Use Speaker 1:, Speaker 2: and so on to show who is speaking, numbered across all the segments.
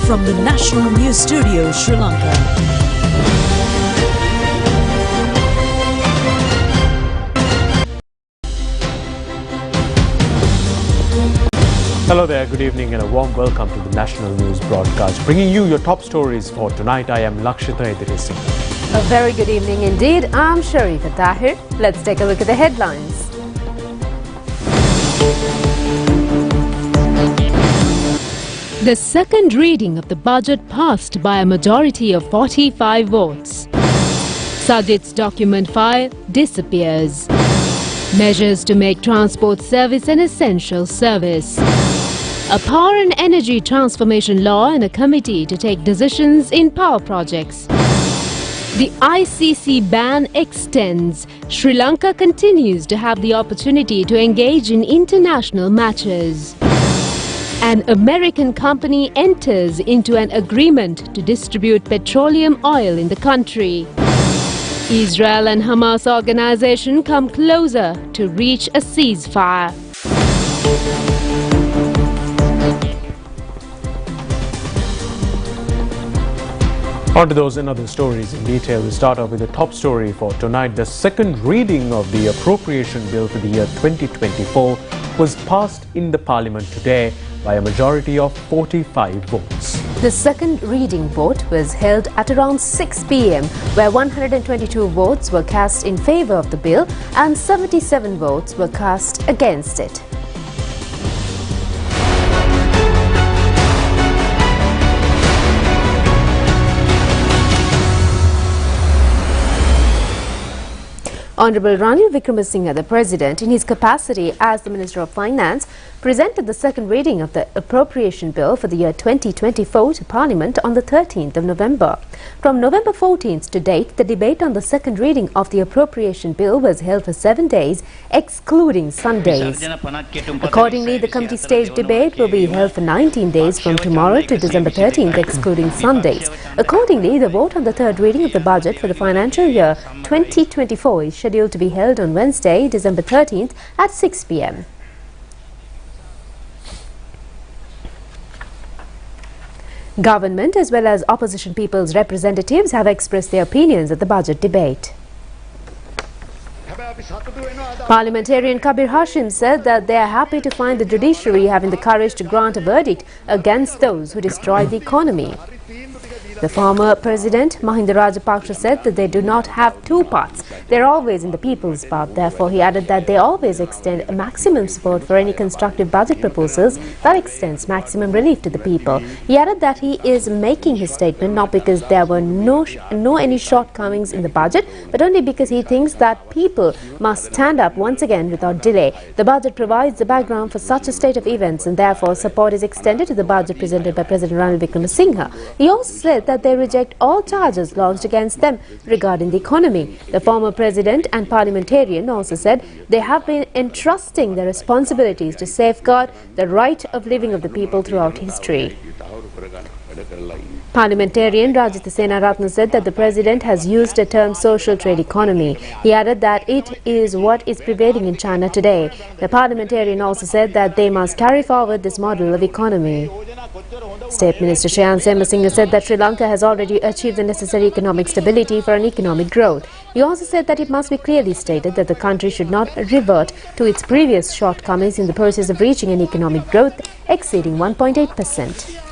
Speaker 1: from the National News Studio, Sri Lanka.
Speaker 2: Hello there, good evening and a warm welcome to the National News broadcast. Bringing you your top stories for tonight, I am Lakshita Idrisi.
Speaker 3: A very good evening indeed. I'm Sharifa Tahir. Let's take a look at the headlines. The second reading of the budget passed by a majority of 45 votes. Sajid's document file disappears. Measures to make transport service an essential service. A power and energy transformation law and a committee to take decisions in power projects. The ICC ban extends. Sri Lanka continues to have the opportunity to engage in international matches. An American company enters into an agreement to distribute petroleum oil in the country. Israel and Hamas organization come closer to reach a ceasefire.
Speaker 2: On to those and other stories in detail. We start off with the top story for tonight. The second reading of the appropriation bill for the year 2024 was passed in the Parliament today by a majority of 45 votes.
Speaker 3: The second reading vote was held at around 6 p.m. where 122 votes were cast in favour of the bill and 77 votes were cast against it. Honorable Ranil Wickremesinghe, the President, in his capacity as the Minister of Finance, presented the second reading of the appropriation bill for the year 2024 to Parliament on the 13th of November. From November 14th to date, the debate on the second reading of the appropriation bill was held for 7 days, excluding Sundays. Accordingly, the committee stage debate will be held for 19 days from tomorrow to December 13th, excluding Sundays. Accordingly, the vote on the third reading of the budget for the financial year 2024 is scheduled to be held on Wednesday, December 13th at 6 p.m. Government as well as opposition people's representatives have expressed their opinions at the budget debate. Parliamentarian Kabir Hashim said that they are happy to find the judiciary having the courage to grant a verdict against those who destroy the economy. The former President, Mahinda Rajapaksa, said that they do not have two parts. They are always in the people's part. Therefore, he added that they always extend maximum support for any constructive budget proposals that extends maximum relief to the people. He added that he is making his statement not because there were any shortcomings in the budget, but only because he thinks that people must stand up once again without delay. The budget provides the background for such a state of events, and therefore support is extended to the budget presented by President Ranil Wickremesinghe. He also said that they reject all charges lodged against them regarding the economy. The former president and parliamentarian also said they have been entrusting their responsibilities to safeguard the right of living of the people throughout history. Parliamentarian Rajitha Senaratne said that the President has used the term social trade economy. He added that it is what is prevailing in China today. The parliamentarian also said that they must carry forward this model of economy. State Minister Shayan Semasinga said that Sri Lanka has already achieved the necessary economic stability for an economic growth. He also said that it must be clearly stated that the country should not revert to its previous shortcomings in the process of reaching an economic growth exceeding 1.8%.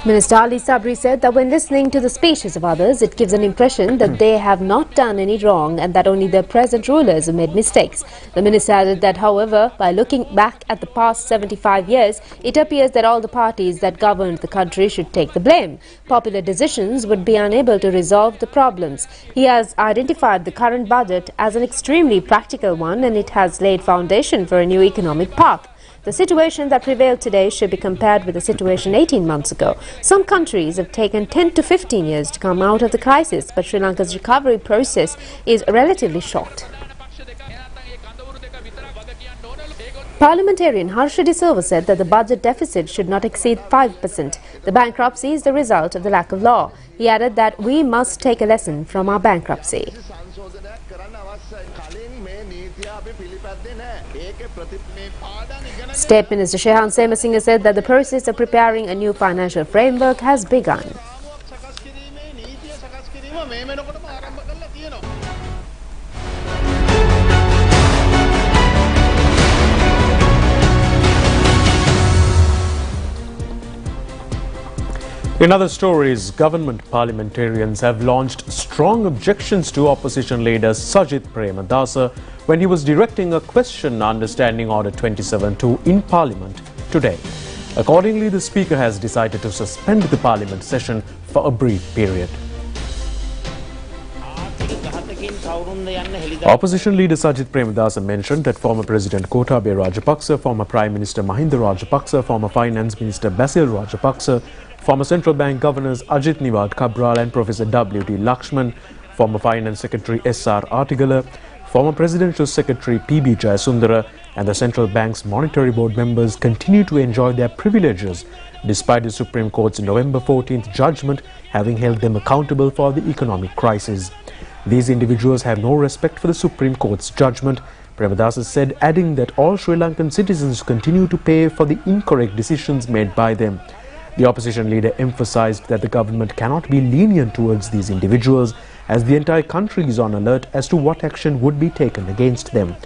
Speaker 3: Minister Ali Sabri said that when listening to the speeches of others, it gives an impression that they have not done any wrong and that only the present rulers have made mistakes. The minister added that, however, by looking back at the past 75 years, it appears that all the parties that governed the country should take the blame. Popular decisions would be unable to resolve the problems. He has identified the current budget as an extremely practical one, and it has laid foundation for a new economic path. The situation that prevailed today should be compared with the situation 18 months ago. Some countries have taken 10 to 15 years to come out of the crisis, but Sri Lanka's recovery process is relatively short. Parliamentarian Harsha De Silva said that the budget deficit should not exceed 5%. The bankruptcy is the result of the lack of law. He added that we must take a lesson from our bankruptcy. State Minister Shehan Semasinga said that the process of preparing a new financial framework has begun.
Speaker 2: In other stories, government parliamentarians have launched strong objections to opposition leader Sajith Premadasa when he was directing a question under Standing Order 27-2 in Parliament today. Accordingly, the Speaker has decided to suspend the Parliament session for a brief period. Opposition leader Sajith Premadasa mentioned that former President Gotabaya Rajapaksa, former Prime Minister Mahinda Rajapaksa, former Finance Minister Basil Rajapaksa, former Central Bank Governors Ajit Niwad Cabral and Professor W.T. Lakshman, former Finance Secretary S.R. Artigala, former Presidential Secretary P.B. Jayasundara and the Central Bank's Monetary Board members continue to enjoy their privileges despite the Supreme Court's November 14th judgment having held them accountable for the economic crisis. These individuals have no respect for the Supreme Court's judgment, Premadasa said, adding that all Sri Lankan citizens continue to pay for the incorrect decisions made by them. The opposition leader emphasized that the government cannot be lenient towards these individuals as the entire country is on alert as to what action would be taken against them.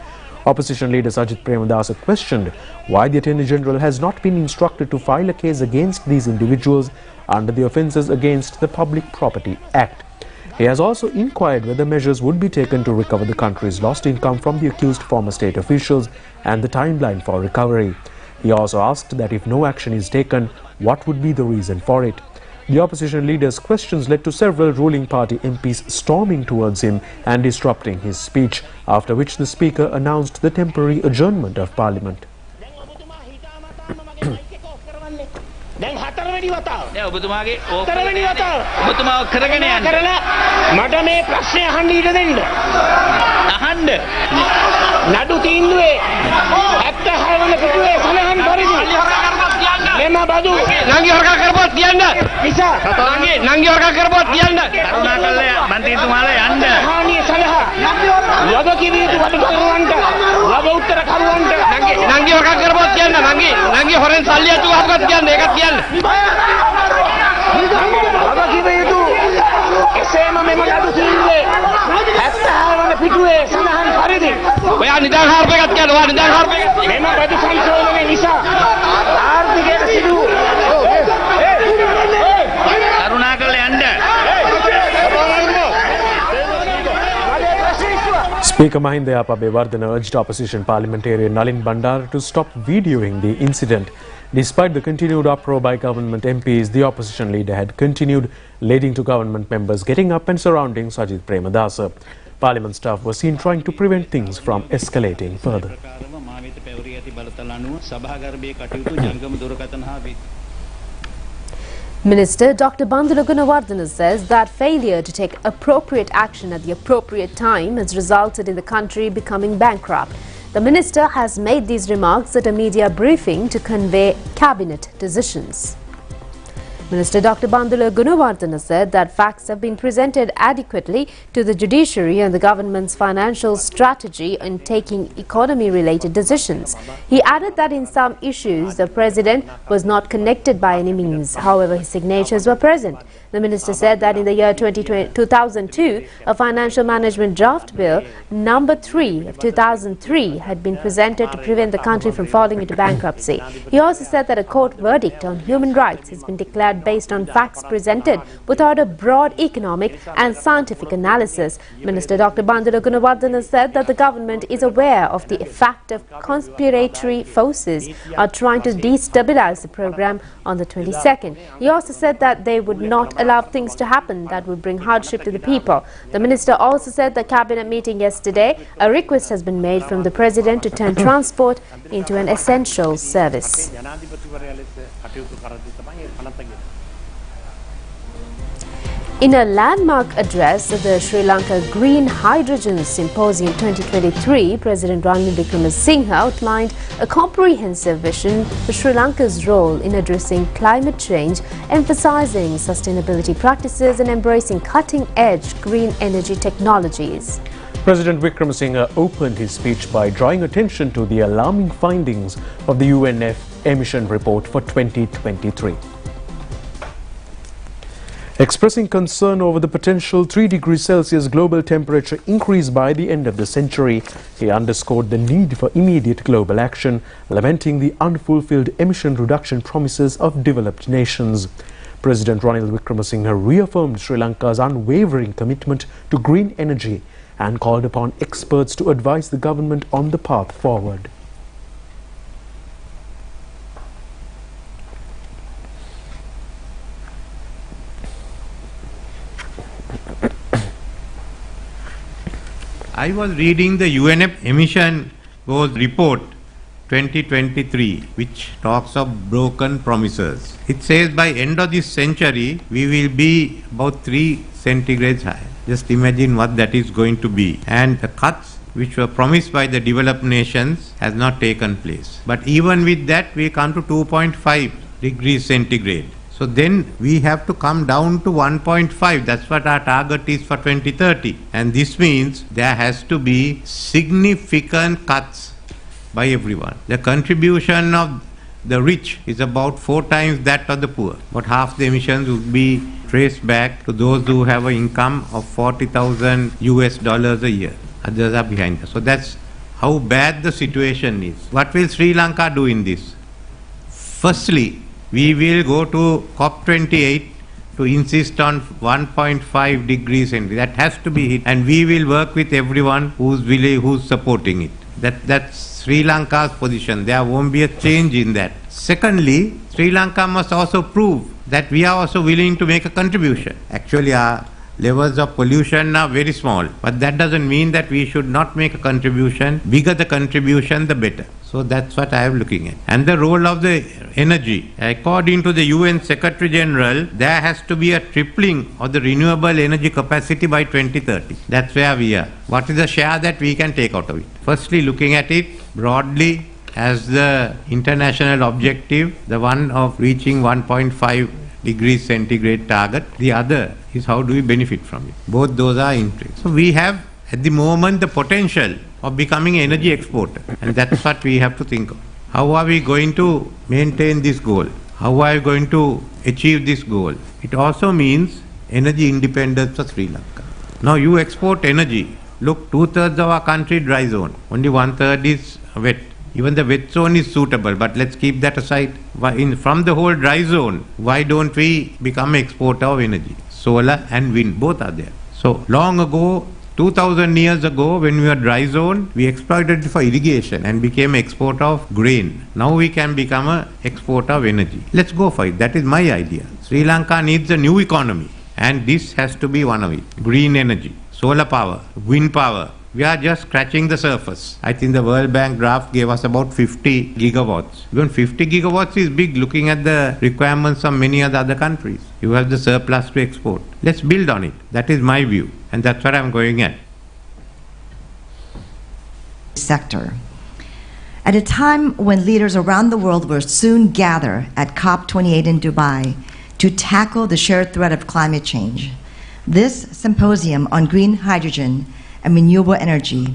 Speaker 2: Opposition leader Sajith Premadasa questioned why the Attorney General has not been instructed to file a case against these individuals under the Offences Against the Public Property Act. He has also inquired whether measures would be taken to recover the country's lost income from the accused former state officials and the timeline for recovery. He also asked that if no action is taken, what would be the reason for it? The opposition leader's questions led to several ruling party MPs storming towards him and disrupting his speech, after which the Speaker announced the temporary adjournment of Parliament.
Speaker 4: Nangi orga kerbot dia anda. Bisa. Satu lagi. Nangi orga kerbot dia anda. Karena kalau bantu itu malah anda. Hani salah. Laga kiri itu wadu karuanta. Laga utara karuanta. Nangi orga kerbot dia anda. Nangi horen salia itu harga dia anda. Ekat dia anda. Laga kiri itu. SMA memang ada sini. Hatta mana pitue sanahan paridi. Wah nidang harga ekat dia. Wah nidang harga. Memang baju samsul dengan Isa.
Speaker 2: Speaker Mahinda Abeyewardene urged opposition parliamentarian Nalin Bandara to stop videoing the incident. Despite the continued uproar by government MPs, the opposition leader had continued, leading to government members getting up and surrounding Sajith Premadasa. Parliament staff were seen trying to prevent things from escalating further.
Speaker 3: Minister Dr. Bandula Gunawardena says that failure to take appropriate action at the appropriate time has resulted in the country becoming bankrupt. The minister has made these remarks at a media briefing to convey cabinet decisions. Minister Dr. Bandula Gunawardena said that facts have been presented adequately to the judiciary and the government's financial strategy in taking economy-related decisions. He added that in some issues, the president was not connected by any means. However, his signatures were present. The minister said that in the year 2002, a financial management draft bill, number 3 of 2003, had been presented to prevent the country from falling into bankruptcy. He also said that a court verdict on human rights has been declared based on facts presented without a broad economic and scientific analysis. Minister Dr. Bandula Gunawardena said that the government is aware of the fact of conspiratory forces are trying to destabilize the program on the 22nd. He also said that they would not allow things to happen that would bring hardship to the people. The minister also said the cabinet meeting yesterday, a request has been made from the president to turn transport into an essential service. In a landmark address at the Sri Lanka Green Hydrogen Symposium 2023, President Ranil Wickremesinghe outlined a comprehensive vision for Sri Lanka's role in addressing climate change, emphasizing sustainability practices and embracing cutting-edge green energy technologies.
Speaker 2: President Wickremesinghe opened his speech by drawing attention to the alarming findings of the UNF emission report for 2023. Expressing concern over the potential 3 degrees Celsius global temperature increase by the end of the century, he underscored the need for immediate global action, lamenting the unfulfilled emission reduction promises of developed nations. President Ranil Wickremesinghe reaffirmed Sri Lanka's unwavering commitment to green energy and called upon experts to advise the government on the path forward.
Speaker 5: I was reading the UNF emission goals report 2023, which talks of broken promises. It says by end of this century, we will be about 3 centigrades higher. Just imagine what that is going to be. And the cuts which were promised by the developed nations has not taken place. But even with that, we come to 2.5 degrees centigrade. So then we have to come down to 1.5. That's what our target is for 2030. And this means there has to be significant cuts by everyone. The contribution of the rich is about 4 times that of the poor. About half the emissions would be traced back to those who have an income of $40,000 a year. Others are behind us. So that's how bad the situation is. What will Sri Lanka do in this? Firstly, we will go to COP28 to insist on 1.5 degrees centigrade. That has to be hit, and we will work with everyone who's supporting it. That's Sri Lanka's position. There won't be a change in that. Secondly, Sri Lanka must also prove that we are also willing to make a contribution. Actually, our levels of pollution are very small, but that doesn't mean that we should not make a contribution. Bigger the contribution, the better. So that's what I am looking at. And the role of the energy. According to the UN Secretary General, there has to be a tripling of the renewable energy capacity by 2030. That's where we are. What is the share that we can take out of it? Firstly, looking at it broadly as the international objective, the one of reaching 1.5 degrees centigrade target. The other is how do we benefit from it. Both those are interesting. So we have at the moment the potential of becoming an energy exporter, and that's what we have to think of. How are we going to maintain this goal? How are we going to achieve this goal? It also means energy independence for Sri Lanka. Now you export energy. Look, 2/3 of our country dry zone. Only 1/3 is wet. Even the wet zone is suitable, but let's keep that aside. From the whole dry zone, why don't we become an exporter of energy? Solar and wind, both are there. So long ago, 2000 years ago, when we were dry zone, we exploited it for irrigation and became exporter of grain. Now we can become an exporter of energy. Let's go for it. That is my idea. Sri Lanka needs a new economy, and this has to be one of it. Green energy, solar power, wind power. We are just scratching the surface. I think the World Bank draft gave us about 50 gigawatts. Even 50 gigawatts is big looking at the requirements of many other countries. You have the surplus to export. Let's build on it. That is my view, and that's what I'm going at.
Speaker 6: Sector. At a time when leaders around the world will soon gather at COP28 in Dubai to tackle the shared threat of climate change, this symposium on green hydrogen and renewable energy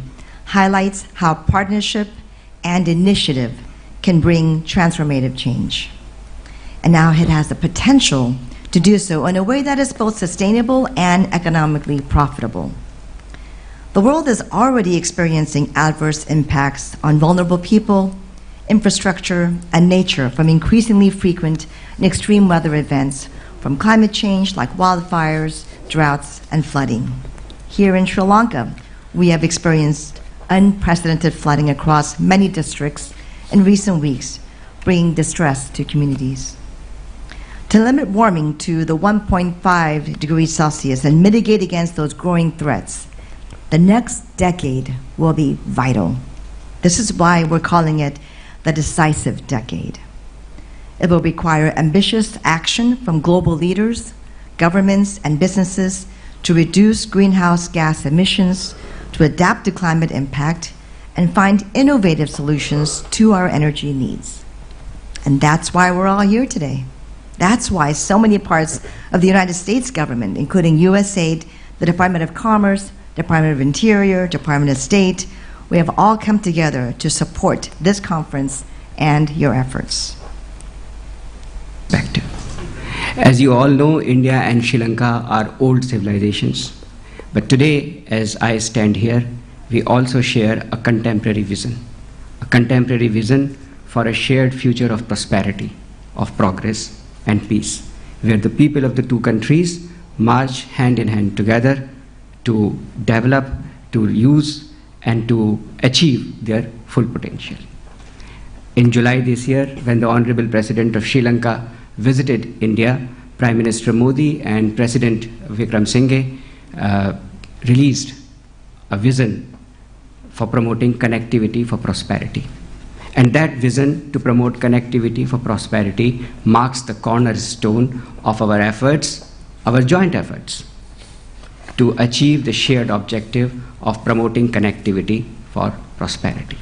Speaker 6: highlights how partnership and initiative can bring transformative change. And now it has the potential to do so in a way that is both sustainable and economically profitable. The world is already experiencing adverse impacts on vulnerable people, infrastructure, and nature from increasingly frequent and extreme weather events, from climate change like wildfires, droughts, and flooding. Here in Sri Lanka, we have experienced unprecedented flooding across many districts in recent weeks, bringing distress to communities. To limit warming to the 1.5 degrees Celsius and mitigate against those growing threats, the next decade will be vital. This is why we're calling it the decisive decade. It will require ambitious action from global leaders, governments, and businesses to reduce greenhouse gas emissions, to adapt to climate impact, and find innovative solutions to our energy needs. And that's why we're all here today. That's why so many parts of the United States government, including USAID, the Department of Commerce, Department of Interior, Department of State, we have all come together to support this conference and your efforts.
Speaker 7: Perspective. As you all know, India and Sri Lanka are old civilizations. But today, as I stand here, we also share a contemporary vision for a shared future of prosperity, of progress and peace, where the people of the two countries march hand in hand together to develop, to use and to achieve their full potential. In July this year, when the Honorable President of Sri Lanka visited India, Prime Minister Modi and President Vikram Singhe released a vision for promoting connectivity for prosperity. And that vision to promote connectivity for prosperity marks the cornerstone of our efforts, our joint efforts, to achieve the shared objective of promoting connectivity for prosperity.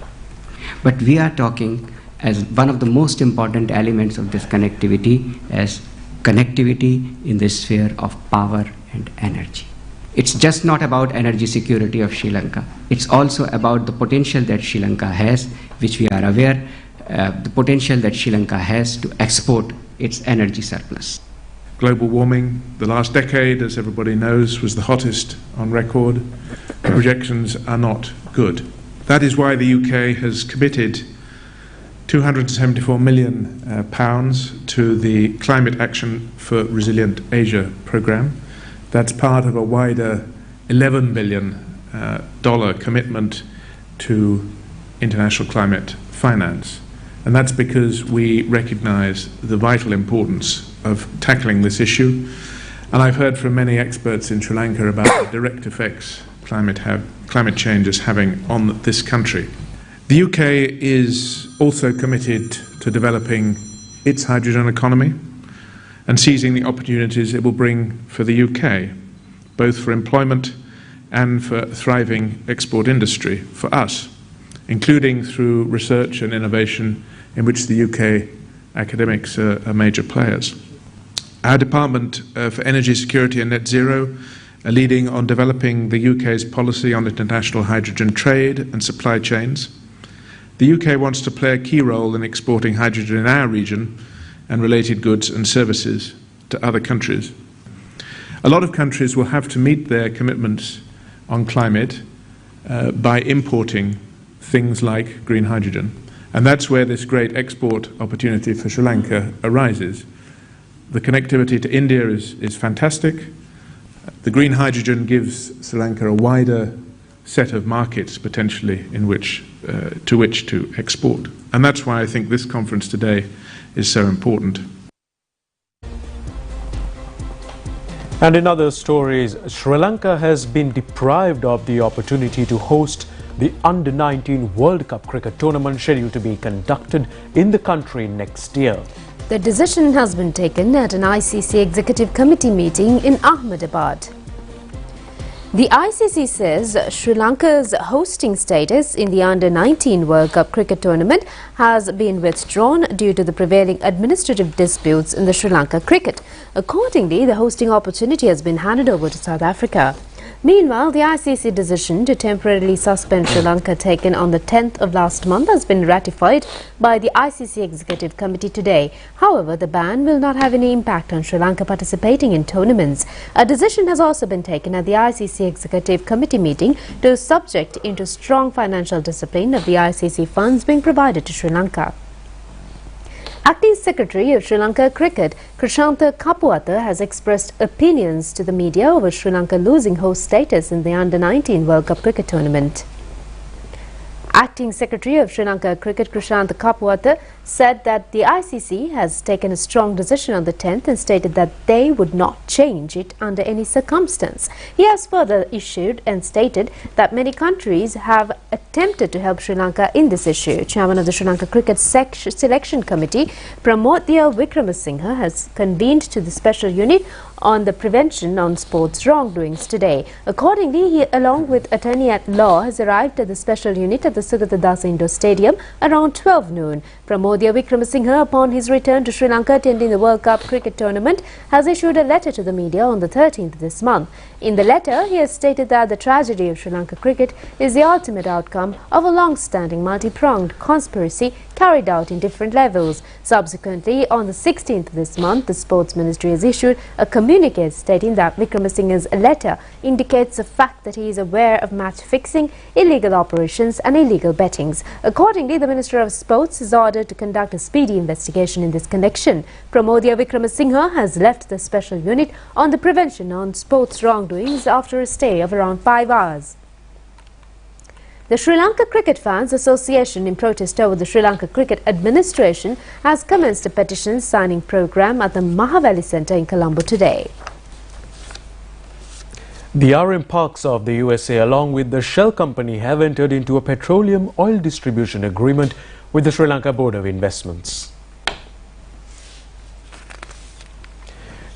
Speaker 7: But we are talking as one of the most important elements of this connectivity as connectivity in the sphere of power and energy. It's just not about energy security of Sri Lanka. It's also about the potential that Sri Lanka has, which we are aware, the potential that Sri Lanka has to export its energy surplus.
Speaker 8: Global warming, the last decade, as everybody knows, was the hottest on record. The projections are not good. That is why the UK has committed £274 million to the Climate Action for Resilient Asia programme. That's part of a wider $11 billion commitment to international climate finance. And that's because we recognise the vital importance of tackling this issue. And I've heard from many experts in Sri Lanka about the direct effects climate change is having on this country. The UK is also committed to developing its hydrogen economy and seizing the opportunities it will bring for the UK, both for employment and for a thriving export industry for us, including through research and innovation in which the UK academics are major players. Our Department for Energy Security and Net Zero are leading on developing the UK's policy on international hydrogen trade and supply chains. The UK wants to play a key role in exporting hydrogen in our region and related goods and services to other countries. A lot of countries will have to meet their commitments on climate by importing things like green hydrogen. And that's where this great export opportunity for Sri Lanka arises. The connectivity to India is fantastic. The green hydrogen gives Sri Lanka a wider set of markets potentially in which to export. And that's why I think this conference today is so important.
Speaker 2: And in other stories, Sri Lanka has been deprived of the opportunity to host the Under-19 World Cup cricket tournament scheduled to be conducted in the country next year.
Speaker 3: The decision has been taken at an ICC Executive Committee meeting in Ahmedabad. The ICC says Sri Lanka's hosting status in the Under-19 World Cup cricket tournament has been withdrawn due to the prevailing administrative disputes in the Sri Lanka cricket. Accordingly, the hosting opportunity has been handed over to South Africa. Meanwhile, the ICC decision to temporarily suspend Sri Lanka taken on the 10th of last month has been ratified by the ICC Executive Committee today. However, the ban will not have any impact on Sri Lanka participating in tournaments. A decision has also been taken at the ICC Executive Committee meeting to subject into strong financial discipline of the ICC funds being provided to Sri Lanka. Acting Secretary of Sri Lanka Cricket, Krishantha Kapuata, has expressed opinions to the media over Sri Lanka losing host status in the Under-19 World Cup cricket tournament. Acting Secretary of Sri Lanka Cricket, Krishantha Kapuata, said that the ICC has taken a strong decision on the 10th and stated that they would not change it under any circumstance. He has further issued and stated that many countries have attempted to help Sri Lanka in this issue. Chairman of the Sri Lanka Cricket Selection Committee, Pramod Vikramasinghe, has convened to the special unit on the prevention on sports wrongdoings today. Accordingly, he, along with attorney at law, has arrived at the special unit at the Sugata Das Indoor Stadium around 12 noon. Pramodia Wickramasinghe, upon his return to Sri Lanka attending the World Cup cricket tournament, has issued a letter to the media on the 13th this month. In the letter, he has stated that the tragedy of Sri Lanka cricket is the ultimate outcome of a long-standing multi-pronged conspiracy carried out in different levels. Subsequently, on the 16th this month, the Sports Ministry has issued a communique stating that Wickramasinghe's letter indicates the fact that he is aware of match fixing, illegal operations and illegal bettings. Accordingly, the Minister of Sports is ordered to conduct a speedy investigation in this connection. Pramodia Wickramasinghe has left the special unit on the prevention on sports wrongdoings after a stay of around 5 hours. The Sri Lanka Cricket Fans Association, in protest over the Sri Lanka Cricket Administration, has commenced a petition signing program at the Mahaveli Centre in Colombo today.
Speaker 2: The RM Parks of the USA along with the Shell Company have entered into a petroleum oil distribution agreement with the Sri Lanka Board of Investments.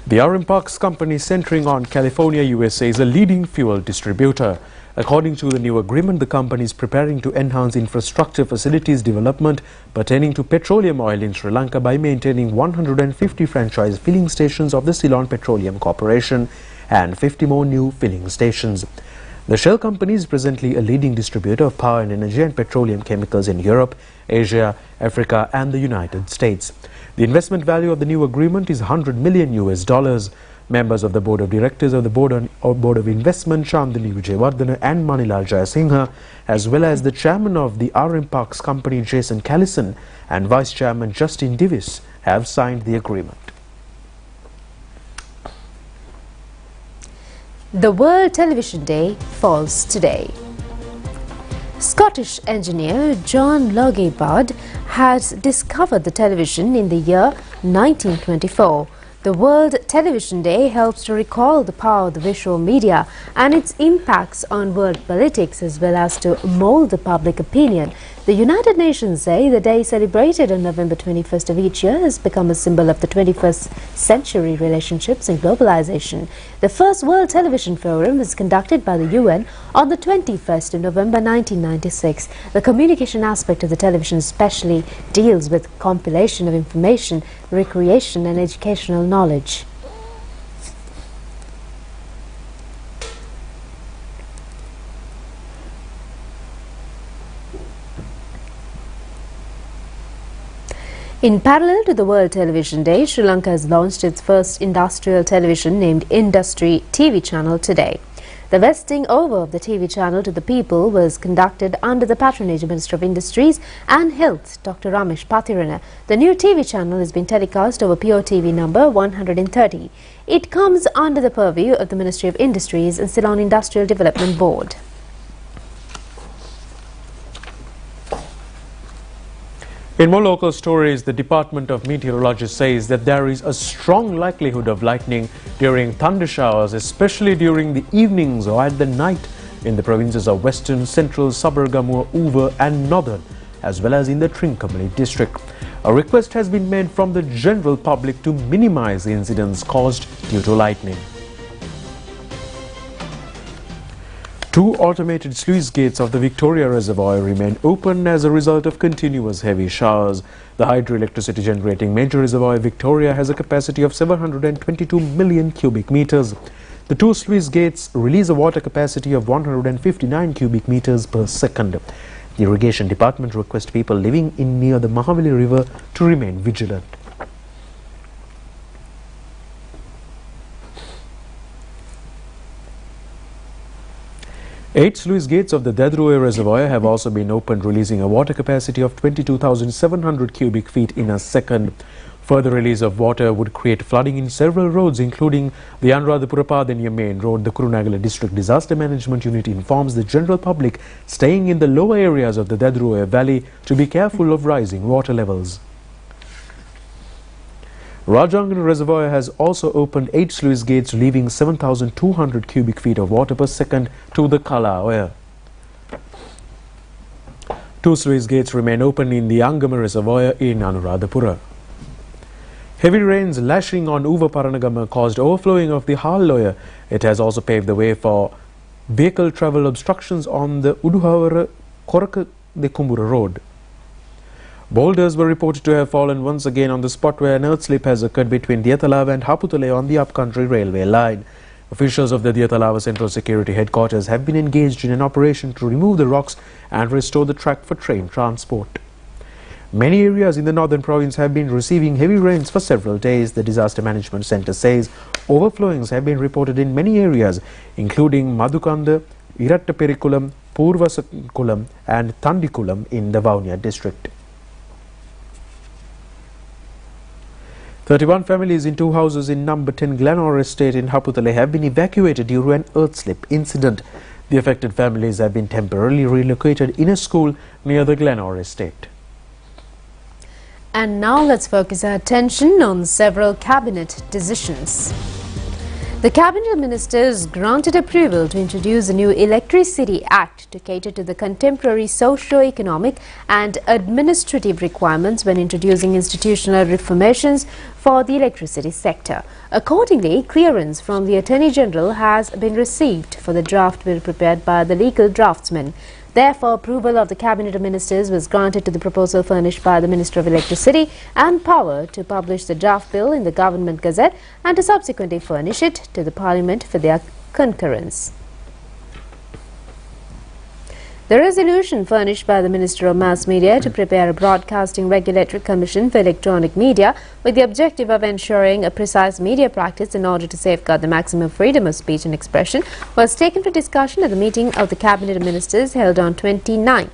Speaker 2: The RM Parks company, centering on California, USA, is a leading fuel distributor. According to the new agreement, the company is preparing to enhance infrastructure facilities development pertaining to petroleum oil in Sri Lanka by maintaining 150 franchise filling stations of the Ceylon Petroleum Corporation and 50 more new filling stations. The Shell Company is presently a leading distributor of power and energy and petroleum chemicals in Europe, Asia, Africa and the United States. The investment value of the new agreement is $100 million US. Members of the Board of Directors of the Board of Investment, Chandani Vijayawardena and Manilal Jayasinghe, as well as the Chairman of the RM Parks Company, Jason Callison, and Vice Chairman Justin Davis, have signed the agreement.
Speaker 3: The World Television Day falls today. Scottish engineer John Logie Baird has discovered the television in the year 1924. The World Television Day helps to recall the power of the visual media and its impacts on world politics as well as to mold the public opinion. The United Nations say the day celebrated on November 21st of each year has become a symbol of the 21st century relationships and globalization. The first World Television Forum was conducted by the UN on the 21st of November 1996. The communication aspect of the television especially deals with compilation of information, recreation and educational knowledge. In parallel to the World Television Day, Sri Lanka has launched its first industrial television named Industry TV channel today. The vesting over of the TV channel to the people was conducted under the patronage of Minister of Industries and Health, Dr. Ramesh Pathirana. The new TV channel has been telecast over POTV number 130. It comes under the purview of the Ministry of Industries and Ceylon Industrial Development Board.
Speaker 2: In more local stories, the Department of Meteorology says that there is a strong likelihood of lightning during thunder showers, especially during the evenings or at the night in the provinces of Western, Central, Sabargamur, Uva and Northern, as well as in the Trincomalee district. A request has been made from the general public to minimize the incidents caused due to lightning. Two automated sluice gates of the Victoria Reservoir remain open as a result of continuous heavy showers. The hydroelectricity generating major reservoir Victoria has a capacity of 722 million cubic meters. The two sluice gates release a water capacity of 159 cubic meters per second. The Irrigation Department requests people living near the Mahaveli River to remain vigilant. Eight sluice gates of the Dadruoya Reservoir have also been opened, releasing a water capacity of 22,700 cubic feet in a second. Further release of water would create flooding in several roads, including the Anuradhapura-Padeniya Main Road. The Kurunegala District Disaster Management Unit informs the general public staying in the lower areas of the Dadruoya Valley to be careful of rising water levels. Rajangan Reservoir has also opened 8 sluice gates, leaving 7,200 cubic feet of water per second to the Kalaoya. 2 sluice gates remain open in the Angama Reservoir in Anuradhapura. Heavy rains lashing on Uva Paranagama caused overflowing of the Halloya. It has also paved the way for vehicle travel obstructions on the Uduhavara Koraka de Kumbura road. Boulders were reported to have fallen once again on the spot where an earth slip has occurred between Diatalava and Haputale on the upcountry railway line. Officials of the Diatalava Central Security Headquarters have been engaged in an operation to remove the rocks and restore the track for train transport. Many areas in the northern province have been receiving heavy rains for several days. The Disaster Management Centre says overflowings have been reported in many areas, including Madhukanda, Irattaperikulam, Purvasakulam and Tandikulam in the Vavuniya district. 31 families in 2 houses in number 10 Glenore Estate in Haputale have been evacuated due to an earth slip incident. The affected families have been temporarily relocated in a school near the Glenore Estate.
Speaker 3: And now let's focus our attention on several cabinet decisions. The Cabinet Ministers granted approval to introduce a new Electricity Act to cater to the contemporary socio-economic and administrative requirements when introducing institutional reformations for the electricity sector. Accordingly, clearance from the Attorney General has been received for the draft bill prepared by the legal draftsman. Therefore, approval of the Cabinet Ministers was granted to the proposal furnished by the Minister of Electricity and Power to publish the draft bill in the Government Gazette and to subsequently furnish it to the Parliament for their concurrence. The resolution furnished by the Minister of Mass Media to prepare a Broadcasting Regulatory Commission for electronic media with the objective of ensuring a precise media practice in order to safeguard the maximum freedom of speech and expression was taken for discussion at the meeting of the Cabinet Ministers held on 29th.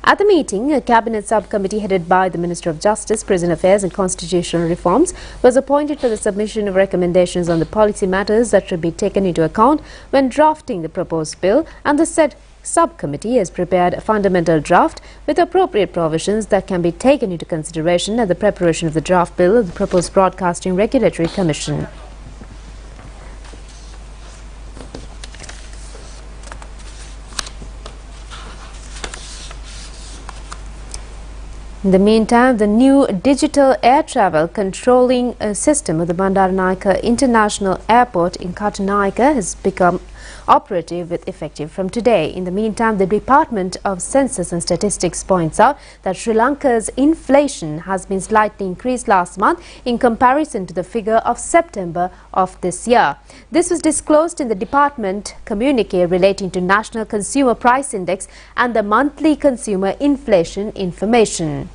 Speaker 3: At the meeting, a Cabinet subcommittee headed by the Minister of Justice, Prison Affairs and Constitutional Reforms was appointed for the submission of recommendations on the policy matters that should be taken into account when drafting the proposed bill, and the said subcommittee has prepared a fundamental draft with appropriate provisions that can be taken into consideration at the preparation of the draft bill of the proposed Broadcasting Regulatory Commission. In the meantime, the new digital air travel controlling system of the Bandaranaike International Airport in Katunayake has become operative with effective from today. In the meantime, the Department of Census and Statistics points out that Sri Lanka's inflation has been slightly increased last month in comparison to the figure of September of this year. This was disclosed in the department communique relating to National Consumer Price Index and the monthly consumer inflation information.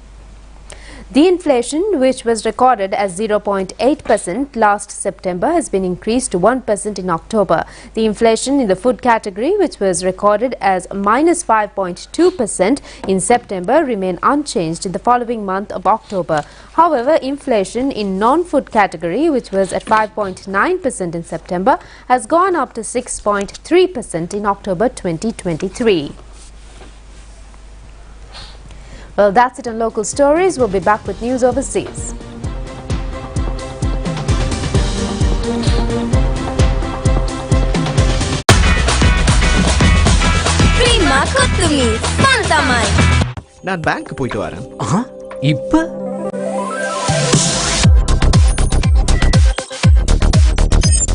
Speaker 3: The inflation, which was recorded as 0.8% last September, has been increased to 1% in October. The inflation in the food category, which was recorded as -5.2% in September, remained unchanged in the following month of October. However, inflation in non-food category, which was at 5.9% in September, has gone up to 6.3% in October 2023. Well, that's it on local stories. We'll be back with news overseas.
Speaker 9: Prima Kottumi, Pantamai.
Speaker 10: நான் bank போயிட்டு வரேன்.
Speaker 1: இப்ப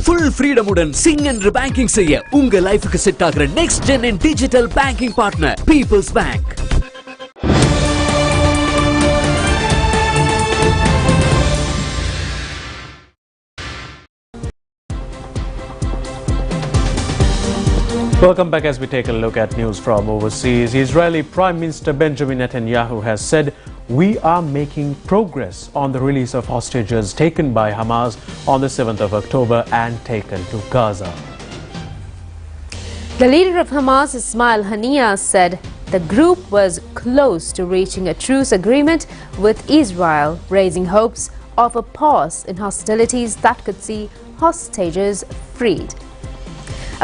Speaker 1: full freedom உடன் சிங் என்று banking செய்ய உங்க லைஃபுக்கு set ஆகிற next gen in digital banking partner people's bank.
Speaker 2: Welcome back as we take a look at news from overseas. Israeli Prime Minister Benjamin Netanyahu has said, "We are making progress on the release of hostages taken by Hamas on the 7th of October and taken to Gaza."
Speaker 3: The leader of Hamas, Ismail Haniyeh, said the group was close to reaching a truce agreement with Israel, raising hopes of a pause in hostilities that could see hostages freed.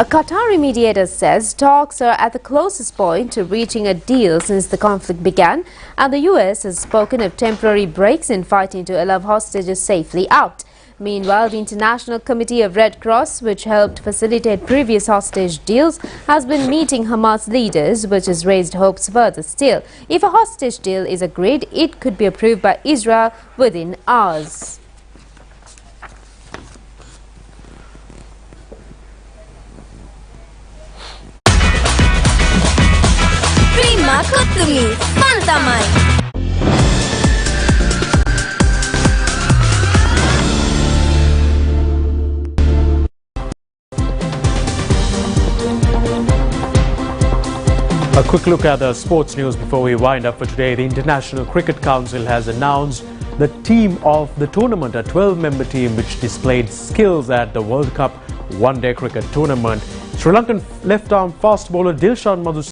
Speaker 3: A Qatari mediator says talks are at the closest point to reaching a deal since the conflict began, and the US has spoken of temporary breaks in fighting to allow hostages safely out. Meanwhile, the International Committee of Red Cross, which helped facilitate previous hostage deals, has been meeting Hamas leaders, which has raised hopes further still. If a hostage deal is agreed, it could be approved by Israel within hours.
Speaker 9: Prima Kutumi. Fun tamai.
Speaker 2: A quick look at the sports news before we wind up for today. The International Cricket Council has announced the team of the tournament, a 12-member team which displayed skills at the World Cup one-day cricket tournament. Sri Lankan left-arm fast bowler Dilshan Madhusudhan